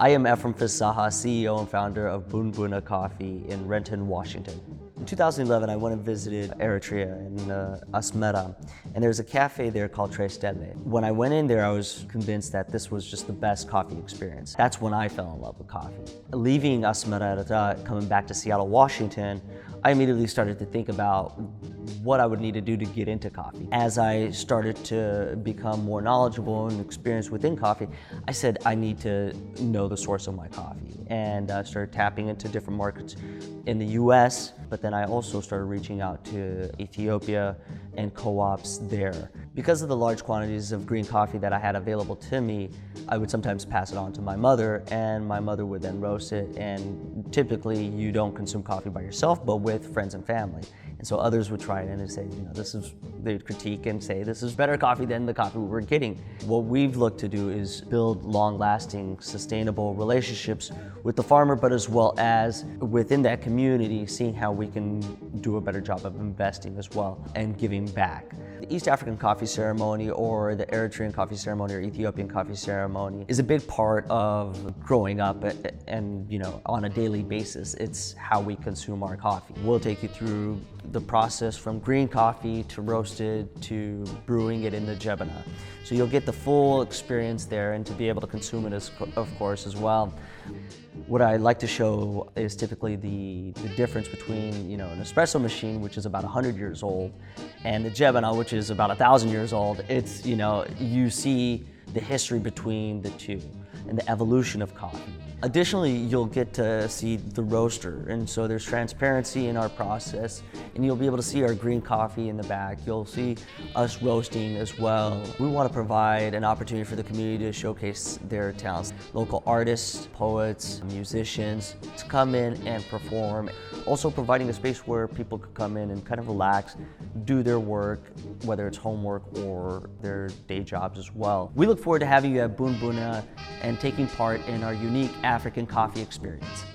I am Efrem Fesaha, CEO and founder of Boon Boona Coffee in Renton, Washington. In 2011, I went and visited Eritrea in Asmara, and there's a cafe there called Tres Dele. When I went in there, I was convinced that this was just the best coffee experience. That's when I fell in love with coffee. Leaving Asmara, coming back to Seattle, Washington, I immediately started to think about what I would need to do to get into coffee. As I started to become more knowledgeable and experienced within coffee, I said I need to know the source of my coffee, and started tapping into different markets in the US, but then I also started reaching out to Ethiopia and co-ops there. Because of the large quantities of green coffee that I had available to me, I would sometimes pass it on to my mother, and my mother would then roast it. And typically you don't consume coffee by yourself, but with friends and family. And so others would try it and say, they'd critique and say, this is better coffee than the coffee we were getting. What we've looked to do is build long-lasting, sustainable relationships with the farmer, but as well as within that community, seeing how we can do a better job of investing as well and giving back. The East African coffee ceremony, or the Eritrean coffee ceremony, or Ethiopian coffee ceremony is a big part of growing up and on a daily basis. It's how we consume our coffee. We'll take you through the process from green coffee to roasted to brewing it in the jebana. So you'll get the full experience there, and to be able to consume it of course as well. What I like to show is typically the difference between an espresso machine, which is about 100 years old, and the jebana, which is about 1,000 years old. It's you see the history between the two and the evolution of coffee. Additionally, you'll get to see the roaster, and so there's transparency in our process, and you'll be able to see our green coffee in the back. You'll see us roasting as well. We want to provide an opportunity for the community to showcase their talents. Local artists, poets, musicians to come in and perform. Also providing a space where people could come in and kind of relax, do their work, whether it's homework or their day jobs as well. We look forward to having you at Boon Boona and taking part in our unique African coffee experience.